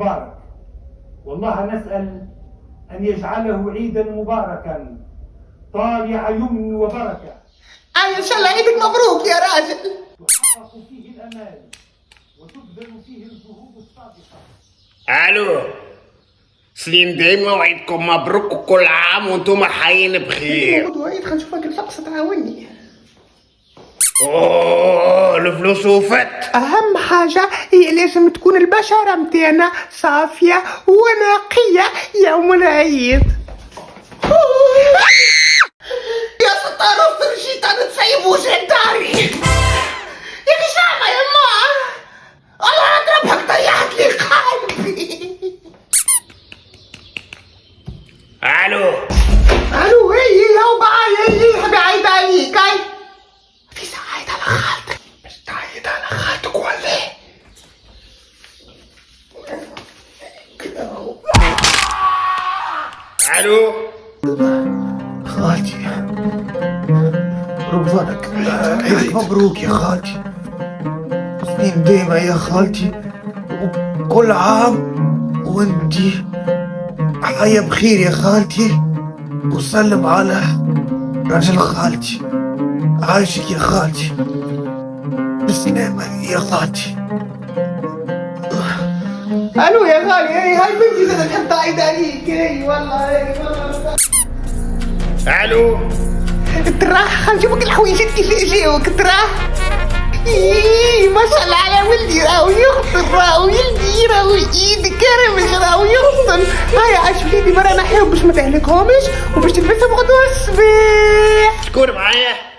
مبارك، والله نسأل أن يجعله عيدا مباركا طالع يمن وبركة، إن شاء الله عيدك مبروك يا راجل. تحقق فيه الأمال وتبذل فيه الجهود الصادقة. الو سليم، دايما وعيدكم مبروك وكل عام وانتم حيين بخير. نقعد وعيد خلينا نشوفك الفقصة تعاوني. اوه الفلوس وفت. أهم حاجة هي لازم تكون البشرة متاعنا صافية ونقية يوم العيد. يا ستار فرشيت أنا تسيب وجه داري. يا أخي سامة يا ما الله أضربك طيحت لي قلبي. الو هي هو معايا هي حبي عايد عليك هاي في ساعة على خالتك. مش تعيد على خالتك ولا الو خالتي رمضانك عيدك مبروك يا خالتي. سنين دايما يا خالتي وكل عام وانتي حيا بخير يا خالتي. وسلم على رجل خالتي. عايشك يا خالتي بالسلامة يا خالتي. الو يا غالي هاي بنتي انا تحب تعيد عليك. والله الو تراه خنشوفك الحويجات كيف جاوك تراه. ما شاء الله على ولدي راهو يغسل راهو يلدي راهو ايدي كرمش راهو يغسل. هاي عاش في يدي برا نحيهم باش ما تهلكهمش وباش تلبسهم غدوة الصباح. شكون معايا؟